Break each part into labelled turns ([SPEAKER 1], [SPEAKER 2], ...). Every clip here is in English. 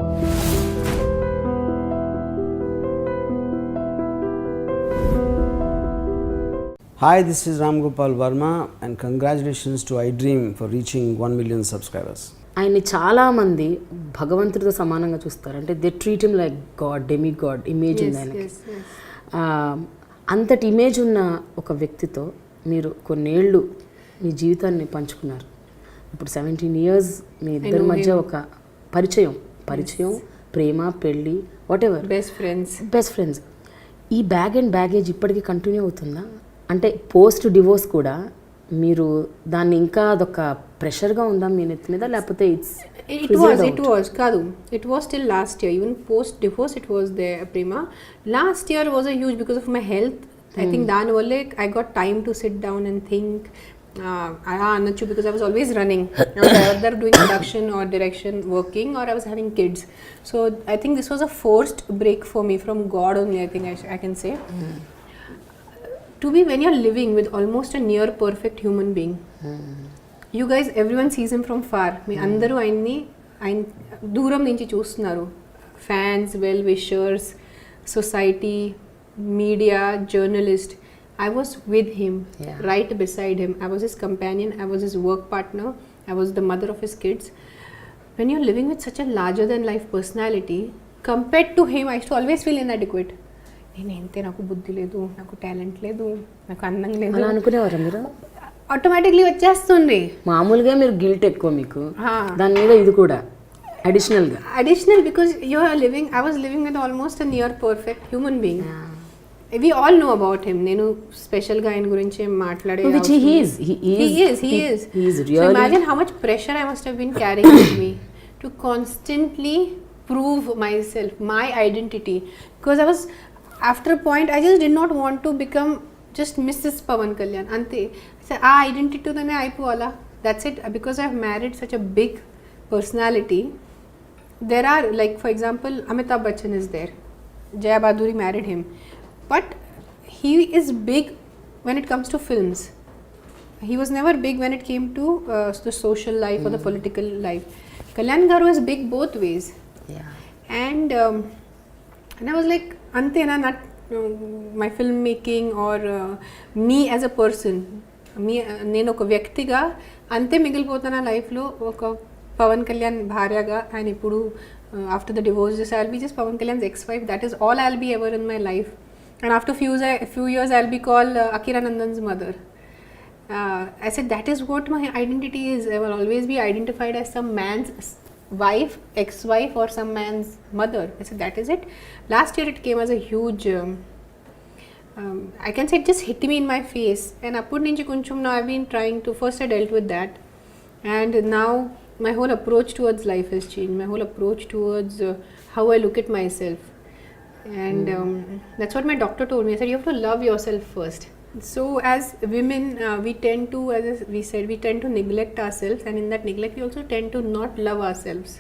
[SPEAKER 1] Hi, this is Ram Gopal Verma and congratulations to iDream for reaching 1 million subscribers.
[SPEAKER 2] ఆయన్ని చాలామంది భగవంతుడితో సమానంగా చూస్తారు. అంటే they treat him like God, demi God image ఉంది ఆయనకి. అంతటి ఇమేజ్ ఉన్న ఒక వ్యక్తితో మీరు కొన్నేళ్ళు మీ జీవితాన్ని పంచుకున్నారు. ఇప్పుడు 17 years మీ ఇద్దరి మధ్య ఒక పరిచయం, ప్రేమ, పెళ్ళి, వాట్ ఎవర్, బెస్ట్ ఫ్రెండ్స్. ఈ బ్యాగేజ్ ఇప్పటికీ కంటిన్యూ అవుతుందా? అంటే పోస్ట్ డివోర్స్ కూడా మీరు దాన్ని ఇంకా అదొక ప్రెషర్గా ఉందా మీ నెత్తి మీద, లేకపోతే
[SPEAKER 3] it was till last year. Even post divorce it was there, Prima. Last year was a huge because of my health. I think dani valle I got time to sit down and think. Because I was always running. I was either doing production or direction, working, or I was having kids. So I think this was a forced break for me from God only, I think I can say. To be when you're living with almost a near perfect human being, you guys, everyone sees him from far. Me andaru ఆయన్ని దూరం నుంచి చూస్తున్నారు. Fans, well wishers, society, media, journalist. I was with him, right beside him. I was his companion, I was his work partner, I was the mother of his kids. When you're living with such a larger than life personality, compared to him, I used to always feel inadequate. నేనంతే, నాకు బుద్ధి లేదు, నాకు talent లేదు, నాకు అందం లేదు
[SPEAKER 2] అలా అనుకునేవారా మీరు?
[SPEAKER 3] ఆటోమేటిక్లీ వచ్చేస్తుంది.
[SPEAKER 2] మామూలుగా మీరు గిల్ట్ ఎక్కువ మీకు, దాని మీద ఇది కూడా additional
[SPEAKER 3] because you are living, I was living with almost a near perfect human being. We all know about him. నేను స్పెషల్ గా ఆయన గురించి మాట్లాడే imagine how much pressure I must have been carrying with me to constantly prove myself, my identity, because I was, after a point I just did not want to become just Mrs. Pawan Kalyan. Ante identity to dane aipovala, that's it. Because I've married such a big personality, there are, like for example, Amitabh Bachchan is there, Jaya Bhaduri married him, but he is big when it comes to films. He was never big when it came to the social life or the political life. Kalyan garu is big both ways. And I was like, antena, not my filmmaking or me as a person, నేను ఒక వ్యక్తిగా అంతే మిగిలిపోతున్నా లైఫ్లో. ఒక పవన్ కళ్యాణ్ భార్యగా, ఆయన ఇప్పుడు after the divorce I will be just Pavan Kalyan's ex-wife. That is all I will be ever in my life. And after few years I will be called Akira Nandan's mother. I said that is what my identity is. I will always be identified as some man's wife, ex-wife, or some man's mother. I said that is it. Last year it came as a huge I can say it just hit me in my face, and appudi nunchi koncham now I've been trying to, first I dealt with that, and now my whole approach towards life has changed. My whole approach towards how I look at myself, and that's what my doctor told me. I said you have to love yourself first. So as women, we tend to, as we said, we tend to neglect ourselves, and in that neglect we also tend to not love ourselves,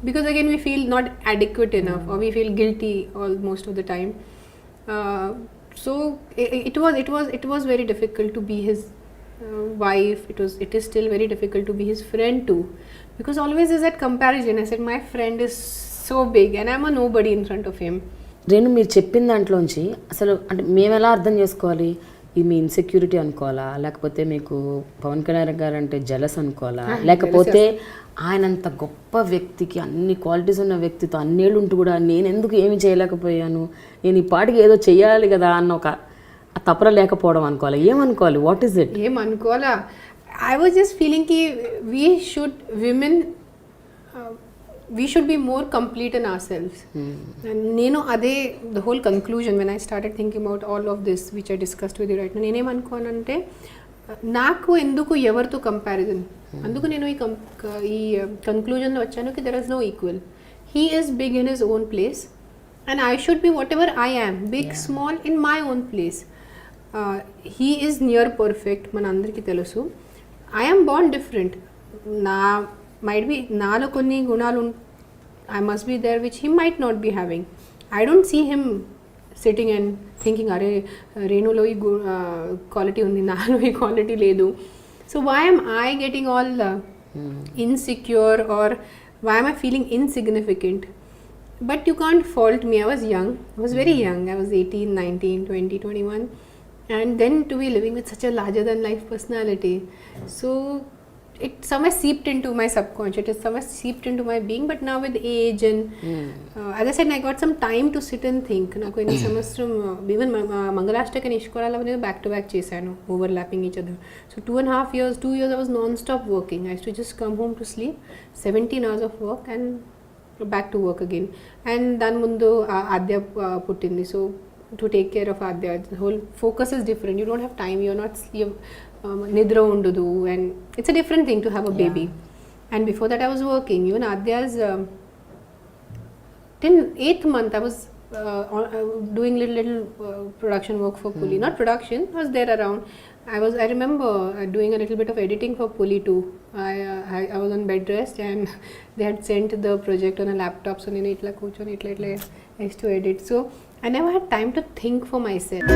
[SPEAKER 3] because again we feel not adequate enough, or we feel guilty all most of the time. So it was very difficult to be his wife. It is still very difficult to be his friend too, because always is that comparison. I said my friend is so big and I'm a nobody in front of him.
[SPEAKER 2] Renu, మీరు చెప్పిన దాంట్లోంచి అసలు అంటే మేము ఎలా అర్థం చేసుకోవాలి? ఇది మీ ఇన్సెక్యూరిటీ అనుకోవాలా, లేకపోతే మీకు పవన్ కళ్యాణ్ గారు అంటే జలస్ అనుకోవాలా, లేకపోతే ఆయనంత గొప్ప వ్యక్తికి, అన్ని క్వాలిటీస్ ఉన్న వ్యక్తితో అన్నేళ్ళు ఉంటూ కూడా నేను ఎందుకు ఏమి చేయలేకపోయాను, నేను ఈ పాటికి ఏదో చెయ్యాలి కదా అన్న ఒక తపన లేకపోవడం అనుకోవాలి? ఏమనుకోవాలి? What is it?
[SPEAKER 3] ఏమనుకోవాలా? ఐ వాజ్ జస్ట్ ఫీలింగ్ కి we should be more complete in ourselves. And nenu ade the whole conclusion when I started thinking about all of this which I discussed with you right now, nenem anukonante నాకు ఎందుకు ఎవరితో comparison, అందుకు నేను ఈ conclusion లో వచ్చాను కి there is no equal. He is big in his own place and I should be whatever I am, big, small, in my own place. He is near perfect, మనందరికీ తెలుసు. I am born different. Might be నాలో కొన్ని గుణాలు I must be there which he might not be having. I don't see him sitting and thinking అరే రేణులో ఈ quality ఉంది, నాలో ఈ క్వాలిటీ లేదు. So why am I getting all insecure or why am I feeling insignificant? But you can't fault me. I was young. I was very young. I was 18, 19, 20, 21. And then to be living with such a larger than life personality. So it somewhere seeped into my subconscious. It somewhere seeped into my being. But now with age and as I said, I got some time to sit and think. నాకు ఎన్ని సంవత్సరం even మంగళాష్టక నిష్కరాలు అనేది back to back చేశాను, overlapping each other. So 2 years I was non-stop working. I used to just come home to sleep, 17 hours of work and back to work again. And దాని ముందు ఆద్య పుట్టింది. So to take care of Adya, the whole focus is different. You don't have time. You're not nidra undudu, and it's a different thing to have a baby. And before that, I was working. Even Adya's till 8th month, I was doing little production work for Puli. Not production. I was there around. I remember doing a little bit of editing for Puli too. I was on bed rest and they had sent the project on a laptop. So I used to edit. So I never had time to think for myself.